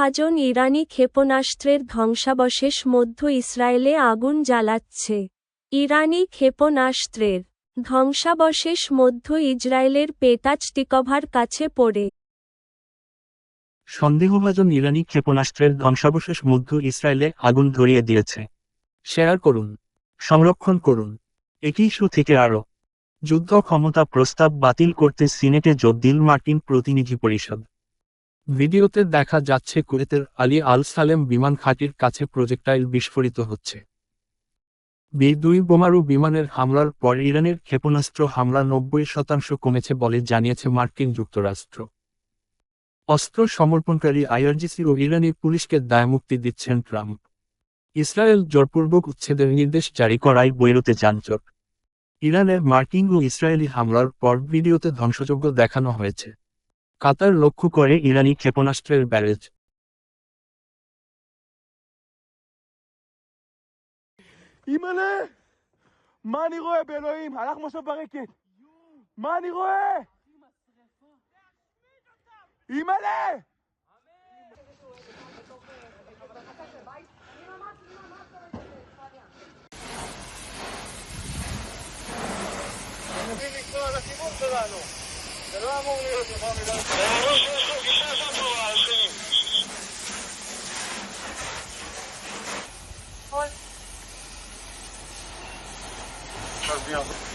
আজন ইরানি ক্ষেপণাস্ত্রের ধ্বংসাবশেষ মধ্য ইসরায়েলে আগুন জ্বালাচ্ছে। ইরানি ক্ষেপণাস্ত্রের ধ্বংসাবশেষ মধ্য ইসরায়েলের পেটাচ তিকভার কাছে পড়ে। সন্দেহভাজন ইরানি ক্ষেপণাস্ত্রের ধ্বংসাবশেষ মধ্য ইসরায়েলে আগুন ধরিয়ে দিয়েছে। শেয়ার করুন, সংরক্ষণ করুন। একই শো থেকে আরও যুদ্ধ ক্ষমতা প্রস্তাব বাতিল করতে সিনেটে জোর দিল মার্কিন প্রতিনিধি পরিষদ। ভিডিওতে দেখা যাচ্ছে কুয়েতের আলী আল সালেম বিমান ঘাঁটির কাছে প্রজেক্টাইল বিস্ফোরিত হচ্ছে। B-2 বোমারু বিমানের হামলার পর ইরানের ক্ষেপণাস্ত্র হামলা 90% কমেছে বলে জানিয়েছে মার্কিন যুক্তরাষ্ট্র। অস্ত্র সমর্পণকারী IRGC ও ইরানি পুলিশকে দায়মুক্তি দিচ্ছেন ট্রাম্প। ইসরায়েল জোরপূর্বক উচ্ছেদের নির্দেশ জারি করায় বৈরুতে যানজট। ইরানের মার্কিন ও ইসরায়েলি হামলার পর ভিডিওতে ধ্বংসযজ্ঞ দেখানো হয়েছে। কাতার লক্ষ্য করে ইরানি ক্ষেপণাস্ত্রের ব্যারেজ। אימא'לה! מה אני רואה באלוהים? הלך משהו ברקת. מה אני רואה? אימא'לה! מנסים לקרוא על הכיוון שלנו. זה לא אמור להיות יותר מדי. הם אמרו שיש לו גישה שם פה האחרים. Bien.